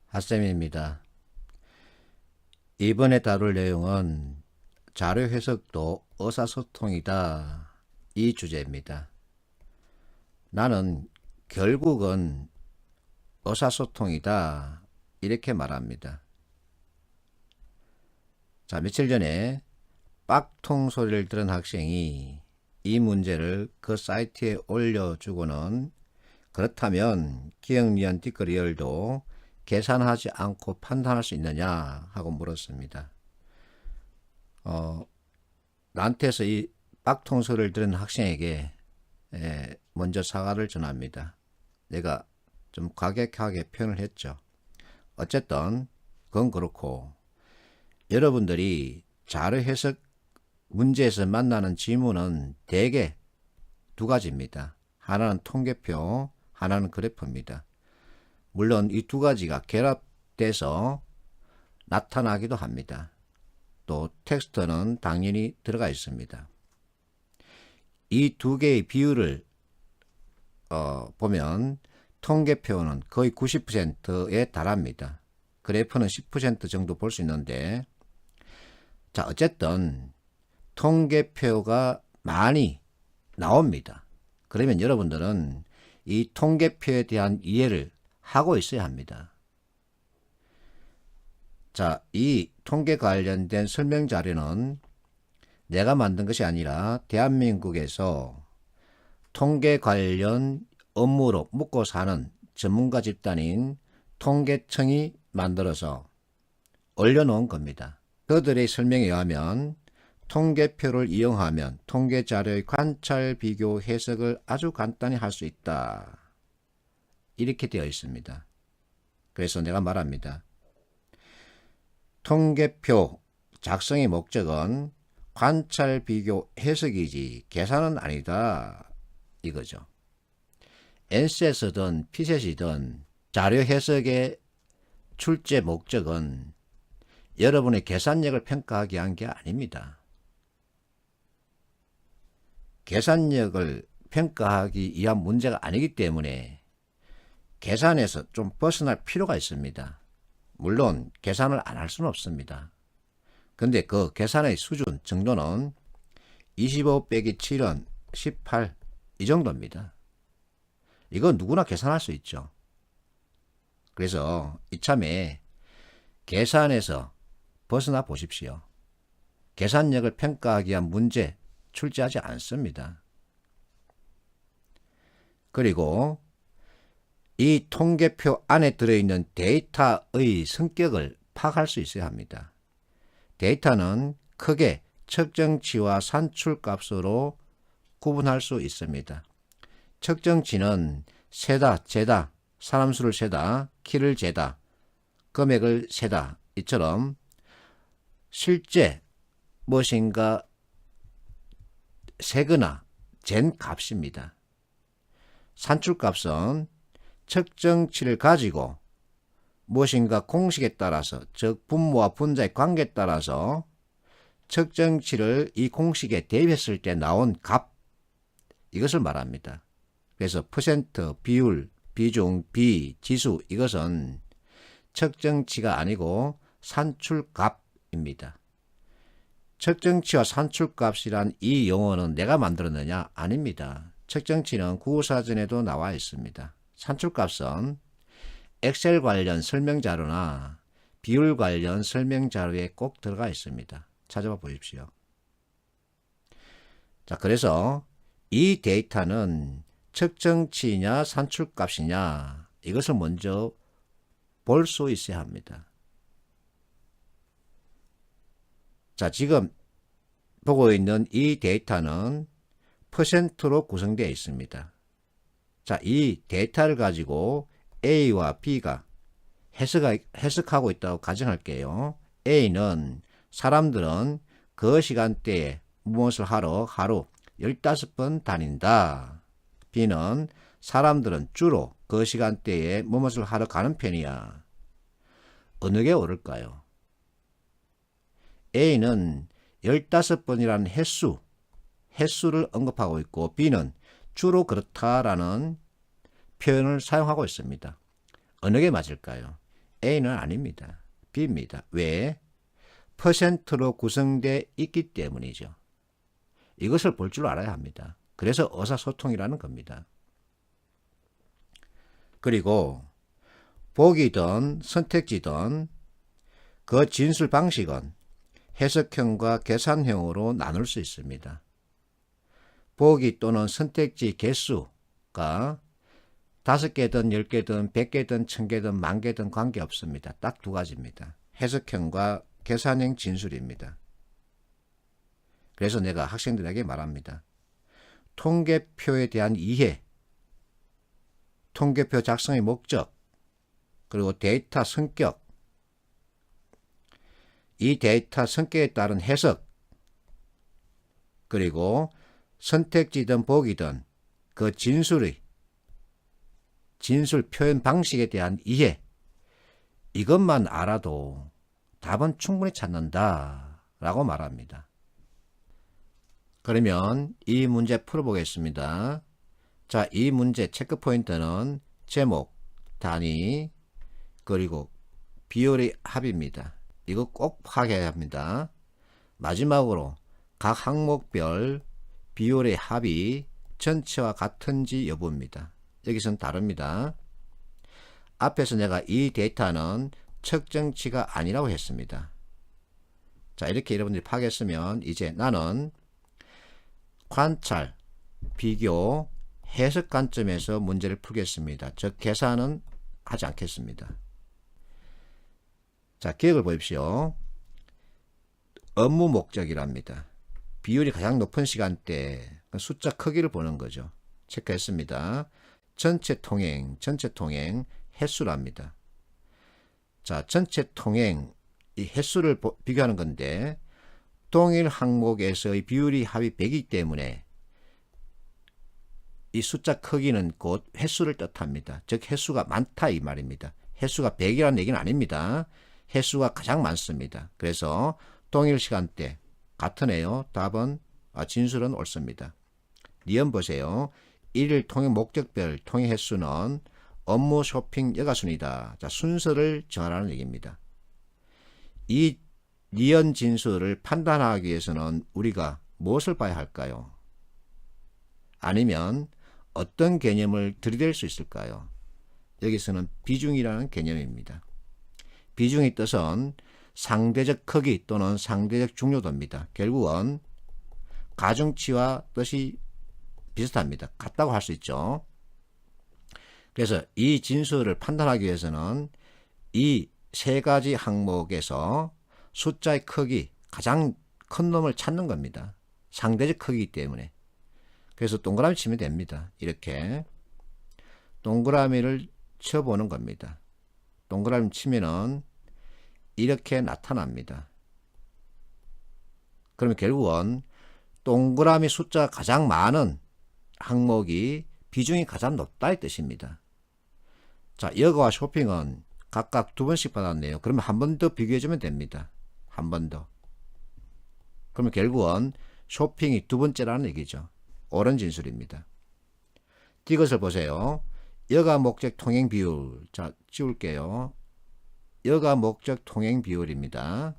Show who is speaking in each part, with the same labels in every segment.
Speaker 1: 핫쌤입니다. 이번에 다룰 내용은 자료 해석도 의사소통이다, 이 주제입니다. 나는 결국은 의사소통이다, 이렇게 말합니다. 자, 며칠 전에 빡통 소리를 들은 학생이 이 문제를 그 사이트에 올려주고는 그렇다면 기억니은 띠꺼리열도 계산하지 않고 판단할 수 있느냐 하고 물었습니다. 나한테서 이 빡통 소리를 들은 학생에게 먼저 사과를 전합니다. 내가 좀 과격하게 표현을 했죠. 어쨌든 그건 그렇고, 여러분들이 자료 해석 문제에서 만나는 지문은 대개 두 가지입니다. 하나는 통계표, 하나는 그래프입니다. 물론 이 두 가지가 결합돼서 나타나기도 합니다. 또 텍스트는 당연히 들어가 있습니다. 이 두 개의 비율을 보면 통계표는 거의 90%에 달합니다. 그래프는 10% 정도 볼 수 있는데, 자, 어쨌든 통계표가 많이 나옵니다. 그러면 여러분들은 이 통계표에 대한 이해를 하고 있어야 합니다. 자, 이 통계 관련된 설명 자료는 내가 만든 것이 아니라 대한민국에서 통계 관련 업무로 묵고 사는 전문가 집단인 통계청이 만들어서 올려놓은 겁니다. 그들의 설명에 의하면 통계표를 이용하면 통계 자료의 관찰, 비교, 해석을 아주 간단히 할 수 있다, 이렇게 되어 있습니다. 그래서 내가 말합니다. 통계표 작성의 목적은 관찰, 비교, 해석이지 계산은 아니다, 이거죠. NCS든 PSET이든 자료 해석의 출제 목적은 여러분의 계산력을 평가하기 위한 게 아닙니다. 계산력을 평가하기 위한 문제가 아니기 때문에 계산에서 좀 벗어날 필요가 있습니다. 물론 계산을 안 할 수는 없습니다. 근데 그 계산의 수준 정도는 25 빼기 7은 18, 이 정도입니다. 이건 누구나 계산할 수 있죠. 그래서 이참에 계산에서 벗어나 보십시오. 계산력을 평가하기 위한 문제 출제하지 않습니다. 그리고 이 통계표 안에 들어있는 데이터의 성격을 파악할 수 있어야 합니다. 데이터는 크게 측정치와 산출값으로 구분할 수 있습니다. 측정치는 세다, 재다, 사람 수를 세다, 키를 재다, 금액을 세다, 이처럼 실제 무엇인가 세거나 잰 값입니다. 산출값은 측정치를 가지고 무엇인가 공식에 따라서, 즉 분모와 분자의 관계에 따라서 측정치를 이 공식에 대입했을 때 나온 값, 이것을 말합니다. 그래서 퍼센트, 비율, 비중, 비, 지수, 이것은 측정치가 아니고 산출값입니다. 측정치와 산출값이란 이 용어는 내가 만들었느냐? 아닙니다. 측정치는 국어사전에도 나와 있습니다. 산출값은 엑셀 관련 설명 자료나 비율 관련 설명 자료에 꼭 들어가 있습니다. 찾아봐 보십시오. 자, 그래서 이 데이터는 측정치냐 산출값이냐, 이것을 먼저 볼 수 있어야 합니다. 자, 지금 보고 있는 이 데이터는 퍼센트로 구성되어 있습니다. 자, 이 데이터를 가지고 A와 B가 해석하고 있다고 가정할게요. A는 사람들은 그 시간대에 무엇을 하러 하루 15번 다닌다. B는 사람들은 주로 그 시간대에 무엇을 하러 가는 편이야. 어느 게 옳을까요? A는 15번이라는 횟수를 언급하고 있고, B는 주로 그렇다라는 표현을 사용하고 있습니다. 어느 게 맞을까요? A는 아닙니다. B입니다. 왜? 퍼센트로 구성되어 있기 때문이죠. 이것을 볼 줄 알아야 합니다. 그래서 의사소통이라는 겁니다. 그리고 보기든 선택지든 그 진술 방식은 해석형과 계산형으로 나눌 수 있습니다. 보기 또는 선택지 개수가 5개든 10개든 100개든 1000개든 10,000개든 관계없습니다. 딱 두 가지입니다. 해석형과 계산형 진술입니다. 그래서 내가 학생들에게 말합니다. 통계표에 대한 이해, 통계표 작성의 목적, 그리고 데이터 성격, 이 데이터 성격에 따른 해석, 그리고 선택지든 보기든 그 진술 표현 방식에 대한 이해, 이것만 알아도 답은 충분히 찾는다 라고 말합니다. 그러면 이 문제 풀어보겠습니다. 자, 이 문제 체크 포인트는 제목, 단위, 그리고 비율의 합입니다. 이거 꼭 파악해야 합니다. 마지막으로 각 항목별 비율의 합이 전체와 같은지 여부입니다. 여기서는 다릅니다. 앞에서 내가 이 데이터는 측정치가 아니라고 했습니다. 자, 이렇게 여러분들이 파악했으면 이제 나는 관찰, 비교, 해석 관점에서 문제를 풀겠습니다. 즉 계산은 하지 않겠습니다. 자, 기억을 보십시오. 업무 목적이랍니다. 비율이 가장 높은 시간대, 숫자 크기를 보는 거죠. 체크했습니다. 전체 통행 횟수랍니다. 자, 전체 통행 이 횟수를 비교하는 건데 동일 항목에서의 비율이 합이 100이기 때문에 이 숫자 크기는 곧 횟수를 뜻합니다. 즉 횟수가 많다 이 말입니다. 횟수가 100이라는 얘기는 아닙니다. 횟수가 가장 많습니다. 그래서 동일 시간대 같으네요. 답은 진술은 옳습니다. 니은 보세요. 1일 통행 목적별 통행 횟수는 업무 쇼핑 여가순이다. 자, 순서를 정하라는 얘기입니다. 이 니은 진술을 판단하기 위해서는 우리가 무엇을 봐야 할까요? 아니면 어떤 개념을 들이댈 수 있을까요? 여기서는 비중이라는 개념입니다. 비중의 뜻은 상대적 크기 또는 상대적 중요도입니다. 결국은 가중치와 뜻이 비슷합니다. 같다고 할 수 있죠. 그래서 이 진술을 판단하기 위해서는 이 세 가지 항목에서 숫자의 크기, 가장 큰 놈을 찾는 겁니다. 상대적 크기이기 때문에. 그래서 동그라미 치면 됩니다. 이렇게 동그라미를 쳐보는 겁니다. 동그라미 치면은 이렇게 나타납니다. 그러면 결국은 동그라미 숫자가 가장 많은 항목이 비중이 가장 높다의 뜻입니다. 자, 여가와 쇼핑은 각각 2번씩 받았네요. 그러면 한 번 더 비교해주면 됩니다. 한 번 더. 그러면 결국은 쇼핑이 2번째라는 얘기죠. 옳은 진술입니다. 이것을 보세요. 여가 목적 통행 비율. 자, 지울게요. 여가 목적 통행 비율입니다.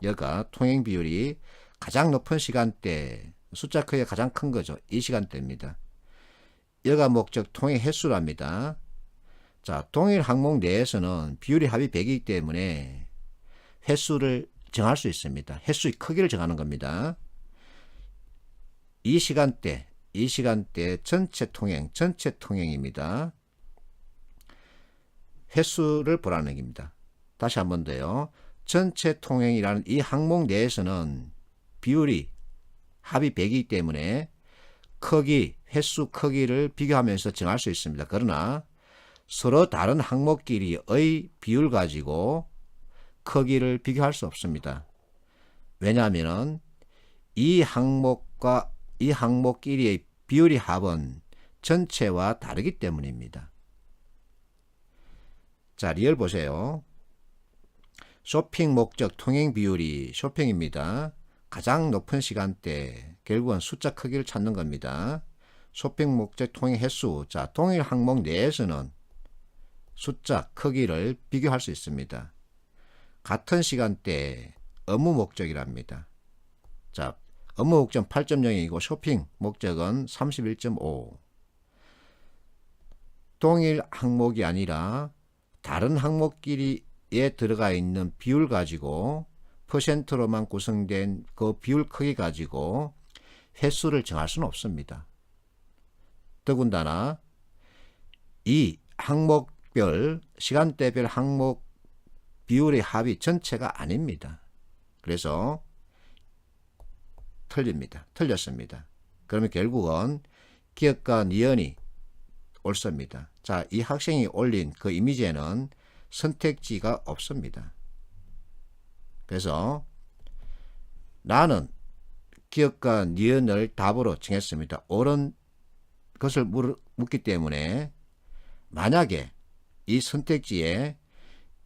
Speaker 1: 여가 통행 비율이 가장 높은 시간대, 숫자 크기가 가장 큰 거죠. 이 시간대입니다. 여가 목적 통행 횟수랍니다. 자, 동일 항목 내에서는 비율이 합이 100이기 때문에 횟수를 정할 수 있습니다. 횟수의 크기를 정하는 겁니다. 이 시간대 전체 통행입니다. 횟수를 보라는 얘기입니다. 다시 한 번 더요. 전체 통행이라는 이 항목 내에서는 비율이 합이 100이기 때문에 횟수 크기를 비교하면서 정할 수 있습니다. 그러나 서로 다른 항목끼리의 비율 가지고 크기를 비교할 수 없습니다. 왜냐하면 이 항목과 이 항목끼리의 비율의 합은 전체와 다르기 때문입니다. 자, 리얼 보세요. 쇼핑 목적 통행 비율이 쇼핑입니다. 가장 높은 시간대, 결국은 숫자 크기를 찾는 겁니다. 쇼핑 목적 통행 횟수, 자, 동일 항목 내에서는 숫자 크기를 비교할 수 있습니다. 같은 시간대에 업무 목적이랍니다. 자, 업무 목적 8.0이고 쇼핑 목적은 31.5. 동일 항목이 아니라 다른 항목끼리에 들어가 있는 비율 가지고 퍼센트로만 구성된 그 비율 크기 가지고 횟수를 정할 수는 없습니다. 더군다나 이 항목별, 시간대별 항목 비율의 합이 전체가 아닙니다. 그래서 틀렸습니다. 그러면 결국은 기억과 니은이 옳습니다. 자, 이 학생이 올린 그 이미지에는 선택지가 없습니다. 그래서 나는 기억과 니은을 답으로 정했습니다. 옳은 것을 묻기 때문에 만약에 이 선택지에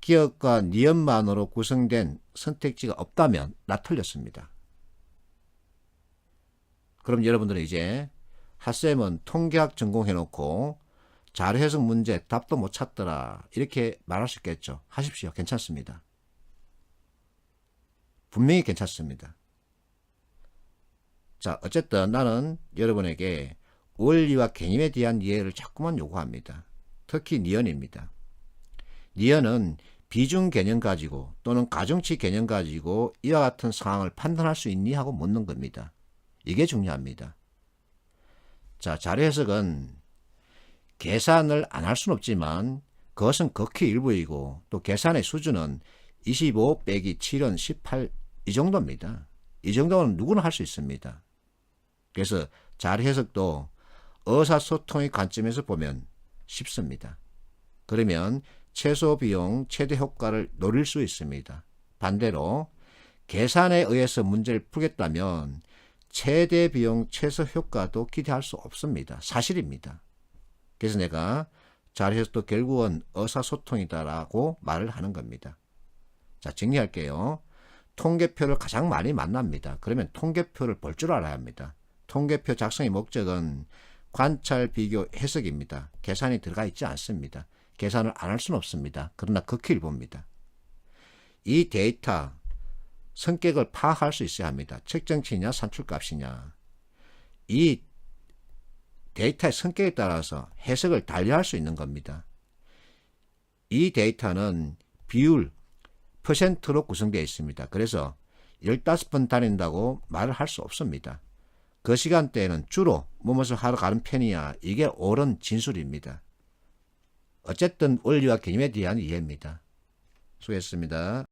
Speaker 1: 기억과 니은만으로 구성된 선택지가 없다면 나 틀렸습니다. 그럼 여러분들은 이제 핫쌤은 통계학 전공해놓고 자료해석 문제 답도 못 찾더라 이렇게 말할 수 있겠죠. 하십시오. 괜찮습니다. 분명히 괜찮습니다. 자, 어쨌든 나는 여러분에게 원리와 개념에 대한 이해를 자꾸만 요구합니다. 특히 니은입니다. 니은은 비중 개념 가지고 또는 가중치 개념 가지고 이와 같은 상황을 판단할 수 있니 하고 묻는 겁니다. 이게 중요합니다. 자, 자료 해석은 계산을 안 할 수는 없지만 그것은 극히 일부이고 또 계산의 수준은 25 빼기 7은 18 이 정도입니다. 이 정도는 누구나 할 수 있습니다. 그래서 자료 해석도 의사소통의 관점에서 보면 쉽습니다. 그러면 최소 비용, 최대 효과를 노릴 수 있습니다. 반대로 계산에 의해서 문제를 풀겠다면 최대 비용, 최소 효과도 기대할 수 없습니다. 사실입니다. 그래서 내가 자료 해석도 결국은 의사소통이다라고 말을 하는 겁니다. 자, 정리할게요. 통계표를 가장 많이 만납니다. 그러면 통계표를 볼 줄 알아야 합니다. 통계표 작성의 목적은 관찰, 비교, 해석입니다. 계산이 들어가 있지 않습니다. 계산을 안 할 수는 없습니다. 그러나 극히 일부입니다. 이 데이터 성격을 파악할 수 있어야 합니다. 측정치냐 산출값이냐. 이 데이터의 성격에 따라서 해석을 달리할 수 있는 겁니다. 이 데이터는 비율, 퍼센트로 구성되어 있습니다. 그래서 15번 다닌다고 말을 할 수 없습니다. 그 시간대에는 주로 무엇을 하러 가는 편이야. 이게 옳은 진술입니다. 어쨌든 원리와 개념에 대한 이해입니다. 수고했습니다.